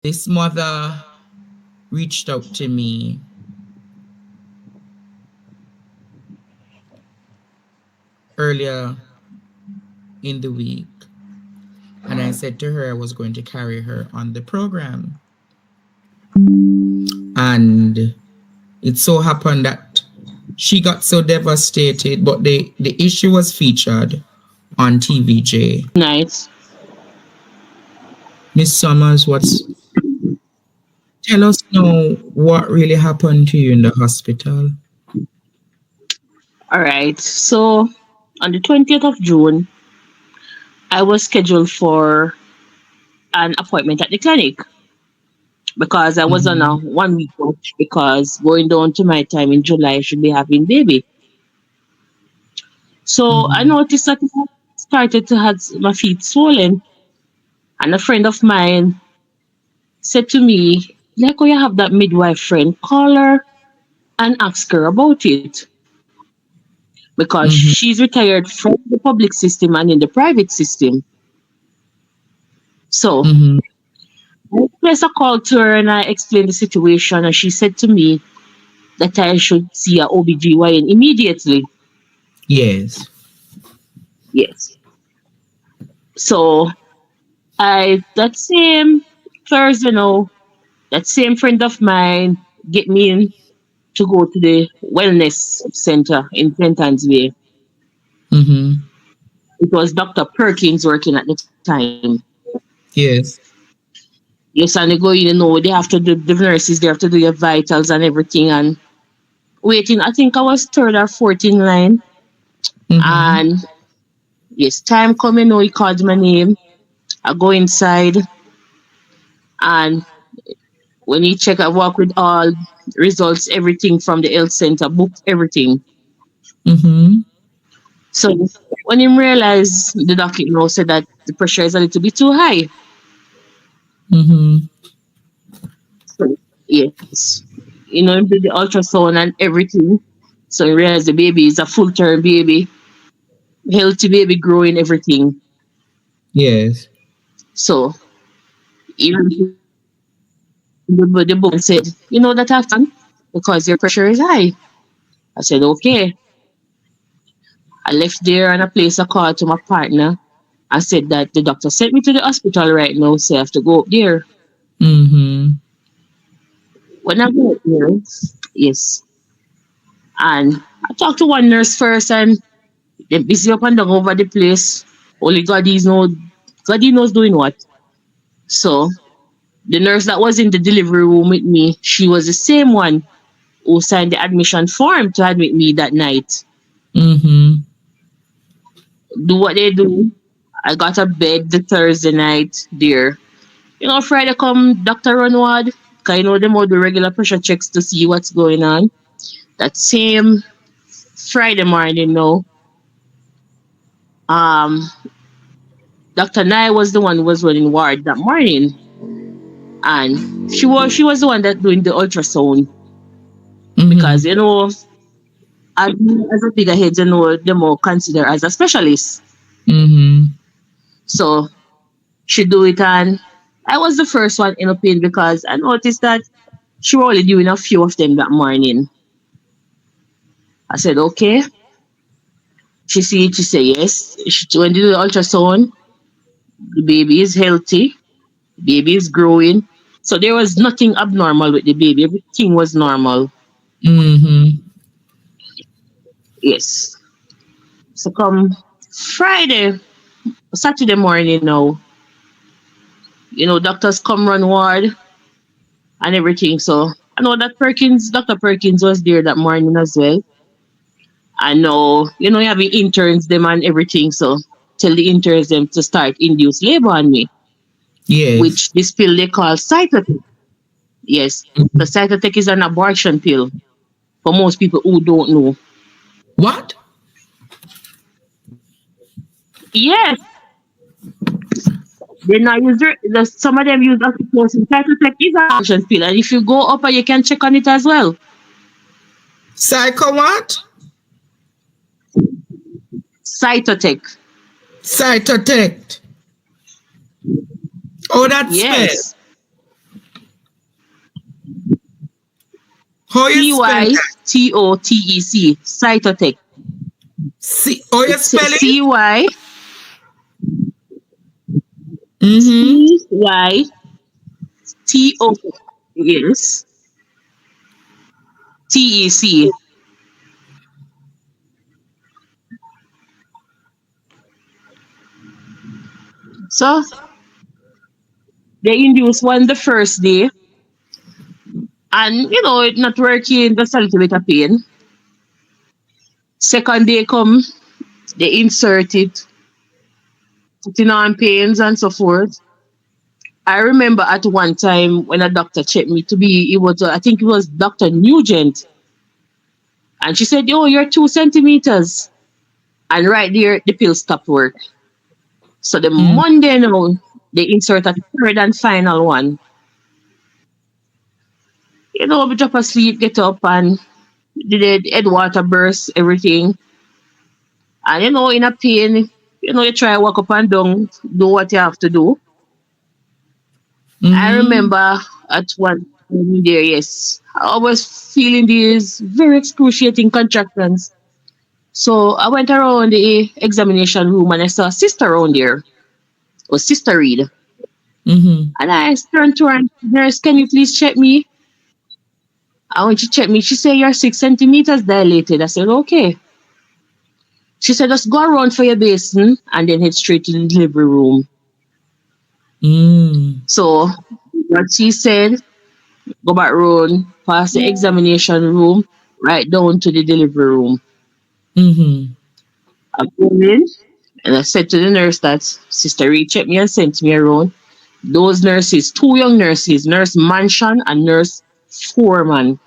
This mother reached out to me earlier in the week, and I said to her I was going to carry her on the program. And it so happened that she got so devastated, but the issue was featured on TVJ. Nice. Miss Summers, tell us now what really happened to you in the hospital. All right. So on the 20th of June, I was scheduled for an appointment at the clinic because I was on a Mm-hmm. 1 week watch because going down to my time in July, I should be having baby. So I Mm-hmm. noticed that I started to have my feet swollen. And a friend of mine said to me, like, oh, you have that midwife friend, call her and ask her about it because Mm-hmm. she's retired from the public system and in the private system. So Mm-hmm. I placed a call to her and I explained the situation, and she said to me that I should see a OBGYN immediately. Yes. Yes. So that same Thursday, no, that same friend of mine get me in to go to the wellness center in Penton's Way. Mm-hmm. It was Dr. Perkins working at the time. Yes. Yes, and they go in, they have to do, the nurses, they have to do your vitals and everything. And waiting, I think I was third or fourth in line. Mm-hmm. And yes, time coming, he called my name. I go inside, and when he check, I walk with all results, everything from the health center, booked everything. Mm-hmm. So when he realized, the doctor, said that the pressure is a little bit too high. Mm-hmm. So yes, he did the ultrasound and everything. So he realized the baby is a full term baby, healthy baby, growing everything. Yes. So even the book and said, that have to be done because your pressure is high. I said, okay. I left there and I placed a call to my partner. I said that the doctor sent me to the hospital right now, so I have to go up there. Mm-hmm. When I go up there, yes, and I talked to one nurse first, and they're busy up and down over the place. Only God he knows doing what. So the nurse that was in the delivery room with me, she was the same one who signed the admission form to admit me that night. Mm-hmm. Do what they do. I got a bed the Thursday night there. Friday come Dr. Runward, because them all do regular pressure checks to see what's going on. That same Friday morning now, um, Dr. Nye was the one who was running ward that morning. And she was the one that doing the ultrasound because Mm-hmm. as a bigger head, they more consider as a specialist. Mm-hmm. So she do it, and I was the first one in a pain because I noticed that she was only doing a few of them that morning. I said, okay. She see it, she say yes. When they do the ultrasound, the baby is healthy, the baby is growing. So there was nothing abnormal with the baby. Everything was normal. Mm-hmm. Yes. So come Friday, Saturday morning now, doctors come run ward and everything. So I know that Dr. Perkins was there that morning as well. I know, you have the interns them and everything. So tell the interns them to start induced labor on me, Yes. which this pill they call cytotec. Yes. So cytotec is an abortion pill for most people who don't know. What? Yes. They not use some of them use oxytocin. Cytotec is an abortion pill. And if you go up, you can check on it as well. Psycho what? Cytotec. Cytotect. Oh, that's spell. Yes. How you spell that? Cytotec. Cytotec. C how you It's spell it? C-Y, Mm-hmm. C-Y-T-O. Yes. T-E-C. So they induced one the first day, and it not working, just a little bit of pain. Second day come, they insert it, putting on pains and so forth. I remember at one time when a doctor checked me to be, it was, I think it was Dr. Nugent, and she said, "Oh, you're 2 centimeters." And right there, the pill stopped work. So the Mm. Monday now, they insert a third and final one. We drop asleep, get up, and the head water burst, everything. And in a pain, you try walk up and down, do what you have to do. I Mm-hmm. remember at one time there, yes, I was feeling these very excruciating contractions. So I went around the examination room and I saw a sister around there, or Sister Reed. Mm-hmm. And I turned to her and said, "Nurse, can you please check me?" And when she checked me, she said, "You're 6 centimeters dilated." I said, "Okay." She said, "Just go around for your basin and then head straight to the delivery room." Mm. So what she said, go back round, past the examination room, right down to the delivery room. Mm-hmm. I go in and I said to the nurse that Sister Reed checked me and sent me around. Those nurses, two young nurses, Nurse Mansion and Nurse Foreman.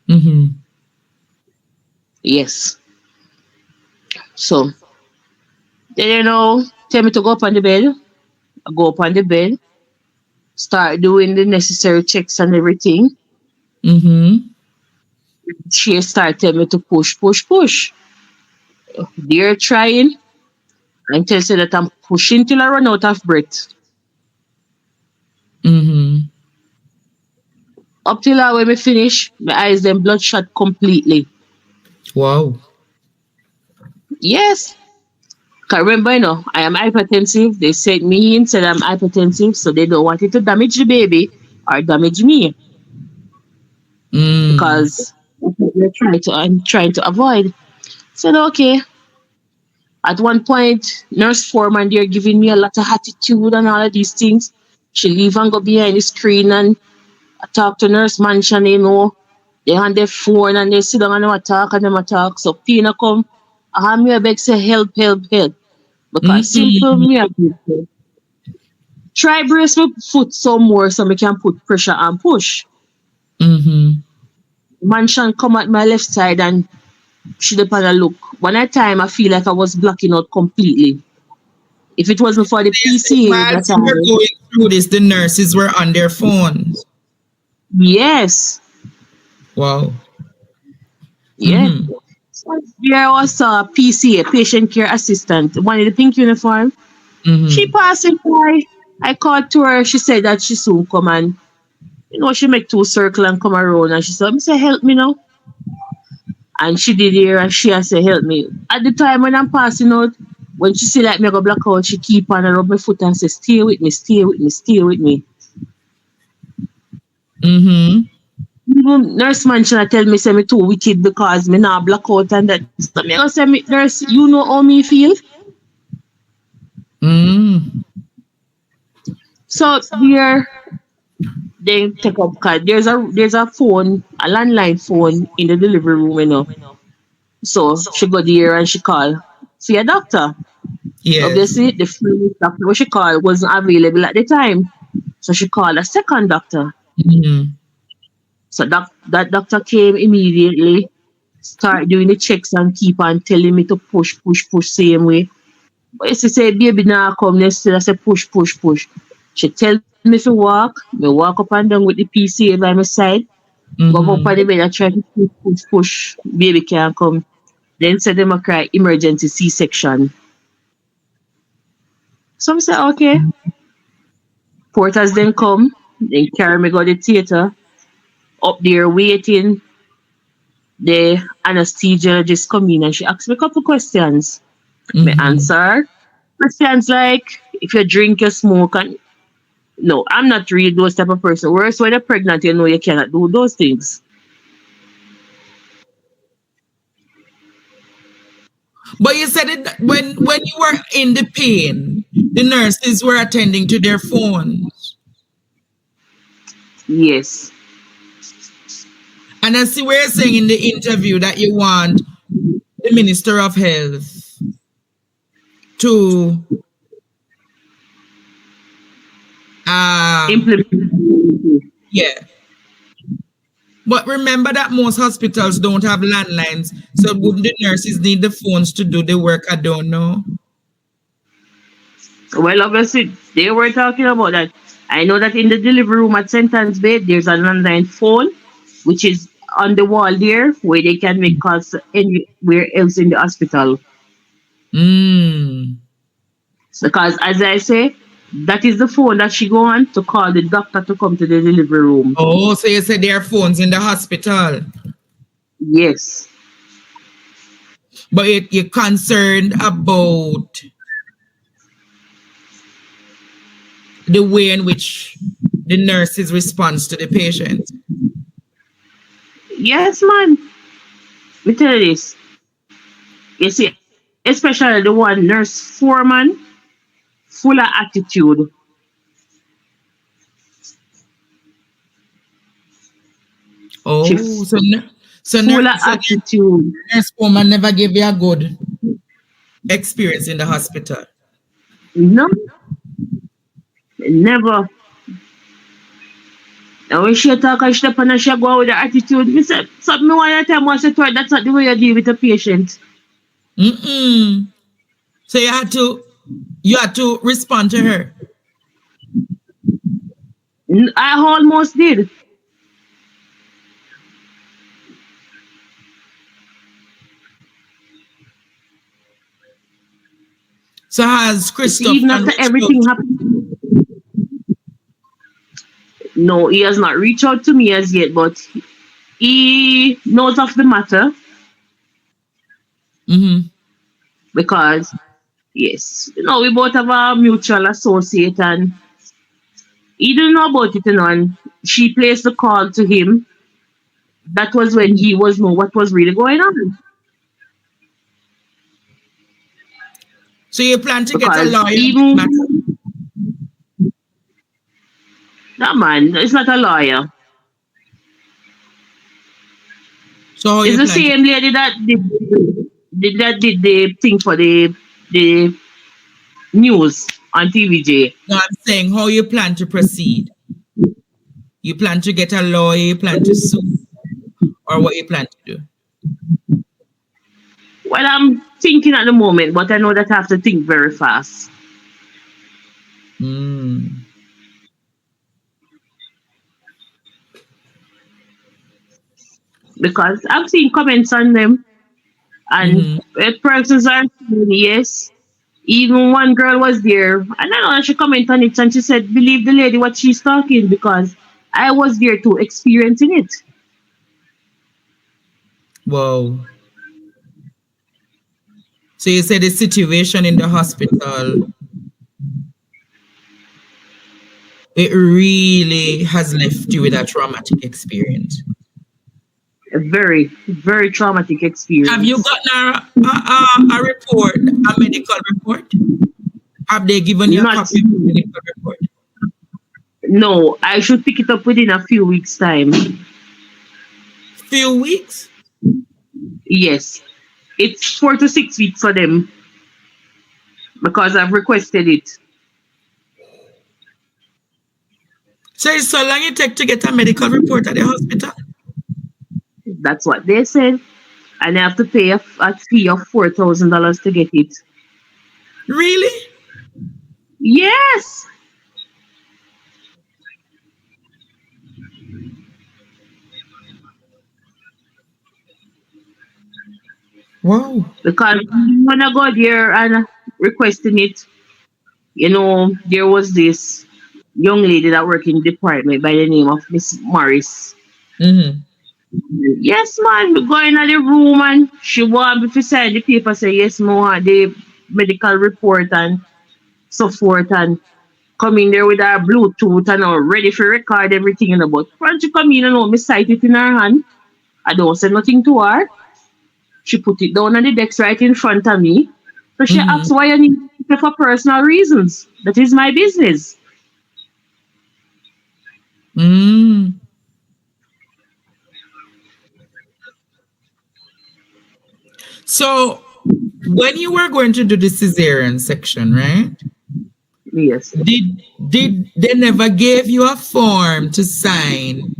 Mm-hmm. Yes. So then tell me to go up on the bed. I go up on the bed, start doing the necessary checks and everything. Mm-hmm. She started telling me to push, push, push. They're trying until say that I'm pushing till I run out of breath. Mm-hmm. Up till I when me finish, my eyes then bloodshot completely. Wow. Yes. Cause remember, I am hypertensive. They sent me in, said I'm hypertensive, so they don't want it to damage the baby or damage me Mm. because I'm trying to avoid. Said okay. At one point, nurse foreman they're giving me a lot of attitude and all of these things. She leave and go behind the screen and I talk to nurse mansion. They on their phone and they sit down and them a talk and them a talk. So Pina come, I have me a beg say help, help, help. Because simple Mm-mm. me a beg say, try brace my foot some more so I can put pressure and push. Mm-hmm. Mansion come at my left side and she depend and look. One at time I feel like I was blocking out completely. If it wasn't for the PCA that Whilst you were going through this, the nurses were on their phones. yes, Wow. yes. Mm-hmm. There was a PCA, patient care assistant, one in the pink uniform. She Mm-hmm. passing by. I called to her. She said that she soon come and she make two circle and come around and she said, "Me say help me now." And she did here and she has say help me. At the time when I'm passing out, when she see like me go black out, she keep on rub my foot and say, "Stay with me, stay with me, stay with me." Mm-hmm. Even nurse man should tell me say me too wicked because me not black out and that. So me go say me nurse, you know how me feel. Mm. So there they take up card. There's a phone, a landline phone in the delivery room. So she go there and she call see a doctor. Yes. Obviously the first doctor what she called wasn't available at the time. So she called a second doctor. Mm-hmm. So that doctor came immediately, start doing the checks and keep on telling me to push, push, push same way. But she said, "Baby now come next still I say push, push, push." She tell me to me walk up and down with the PCA by my side, go up on Mm-hmm. the bed and try to push, push, push. Baby can't come. Then said them a cry emergency C-section. So I said, okay. Porters then come, then carry me go to the theater. up there waiting. The anesthesiologist come in and she asked me a couple questions. Me Mm-hmm. answer. Questions like if you drink, you smoke, and no, I'm not really those type of person. Whereas when you're pregnant, you know you cannot do those things. But you said it when you were in the pain, the nurses were attending to their phones. Yes. And I see where you're saying in the interview that you want the Minister of Health to uh Implement. yeah. But remember that most hospitals don't have landlines, so wouldn't the nurses need the phones to do the work? I don't know. Well, obviously, they were talking about that. I know that in the delivery room at St. Anne's Bay, there's a landline phone, which is on the wall there, where they can make calls anywhere else in the hospital. Mm. Because, as I say, that is the phone that she go on to call the doctor to come to the delivery room. Oh, so you said there are phones in the hospital, Yes. but you're concerned about the way in which the nurses responds to the patient. Yes, man. Me tell you this. You see, especially the one nurse foreman, full of attitude. She Oh, full of attitude. nurse woman never gave you a good experience in the hospital. No, never. And when she talk and she step on and she go out with the attitude, me say, something me want to tell me, I said to her, that's not the way you deal with a patient. Mm-mm. So you had to respond to her. I almost did. So has See, Christopher even after reached out? everything happened, no, he has not reached out to me as yet, but he knows of the matter Mm-hmm. because, yes, we both have a mutual associate and he didn't know about it, and she placed the call to him. That was when he was know what was really going on. So you plan to get a Because lawyer on this even matter? that man is not a lawyer. So how It's you the plan to? same lady that did the thing for the news on TVJ. No, I'm saying how you plan to proceed. You plan to get a lawyer, you plan to sue, or what you plan to do? Well, I'm thinking at the moment, but I know that I have to think very fast Mm. because I've seen comments on them, and Mm-hmm. persons are saying yes. Even one girl was there, and I know that she commented on it, and she said, "Believe the lady what she's talking because I was there too, experiencing it." Wow. So you said the situation in the hospital, it really has left you with a traumatic experience. A very, very traumatic Have you experience. gotten a report, a medical report? Have they given you a Not, copy of the medical report? no, I should pick it up within a few weeks' time. Few weeks? Yes, it's 4 to 6 weeks for them because I've requested it. So it's so long it take to get a medical report at the hospital? That's what they said. And I have to pay a fee of $4,000 to get it. Really? Yes, Wow. because when I got there and requesting it, there was this young lady that worked in the department by the name of Miss Morris. Mm-hmm. Yes, man, we go in the room and she want me to sign the paper, say yes, more the medical report and so forth, and come in there with her Bluetooth and all ready for record everything, but when she come in and all, me sight it in her hand. I don't say nothing to her. She put it down on the desk right in front of me. So she Mm-hmm. asked why I need it for personal reasons. That is my business. Mm. So when you were going to do the cesarean section, right? Yes. Did they never gave you a form to sign,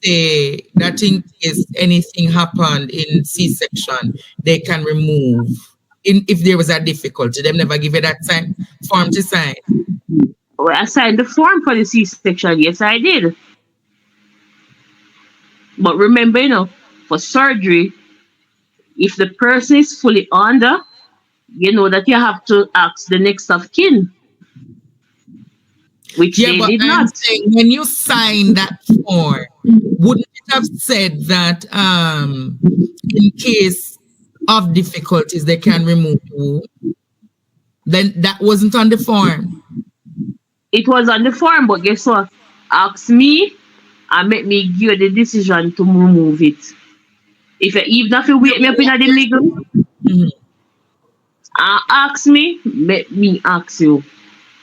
say that in case anything happened in C-section, they can remove in if there was a difficulty. They never give you that form to sign. Well, I signed the form for the C-section. Yes, I did. But remember, for surgery, if the person is fully under, you know that you have to ask the next of kin, which Yeah, they but did I'm not. saying when you sign that form, wouldn't it have said that in case of difficulties they can remove you? Then that wasn't on the form. It was on the form, but guess what? Ask me and make me give you the decision to remove it. If you even if you No, wake me up in what the middle you're, and ask me, make me ask you.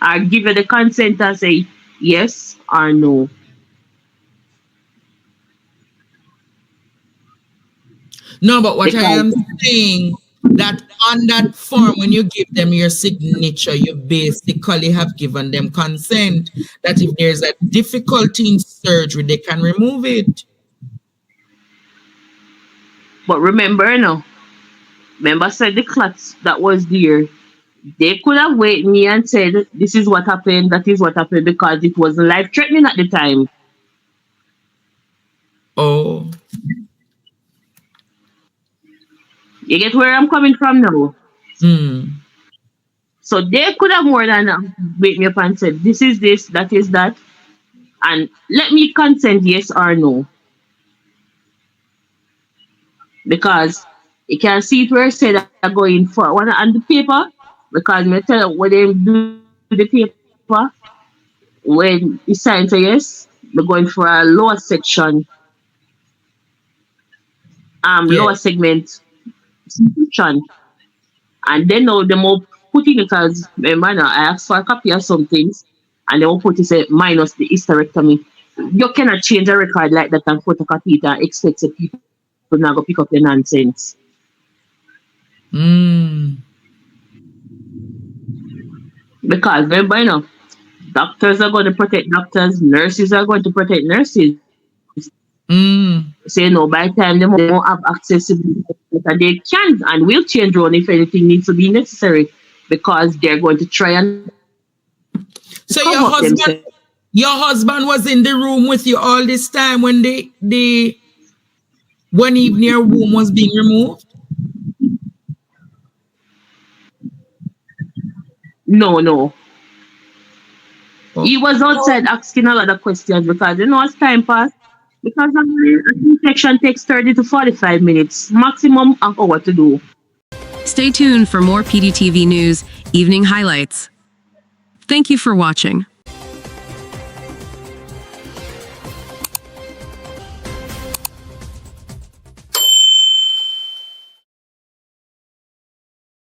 I give you the consent and say yes or no. no, but what I Because am saying that on that form, when you give them your signature, you basically have given them consent that if there's a difficulty in surgery, they can remove it. but remember now, remember I said the clots that was there. They could have waited me and said this is what happened, that is what happened because it wasn't life threatening at the time. Oh, You get where I'm coming from now? hmm. So they could have more than wake me up and said this is this, that is that, and let me consent yes or no. Because you can see it where it said I go in for one on the paper because me tell you when they do the paper when you sign for yes, we're going for a lower section, lower Yeah. segment section. And then now they will put in it as remember now I asked for a copy of some things and they will put it say minus the hysterectomy. You cannot change a record like that and photocopy it and expect the people now go pick up the nonsense. Hmm. Because remember, doctors are going to protect doctors, nurses are going to protect nurses. So, Hmm. by the time they won't have accessibility and they can and will change on if anything needs to be necessary because they're going to try and cover up themselves. So your husband was in the room with you all this time when the when even your womb was being removed. No, no. Oh, He was outside asking a lot of questions because as time passed, because a section takes 30 to 45 minutes, maximum an hour to do. Stay tuned for more PDTV news, evening highlights. Thank you for watching.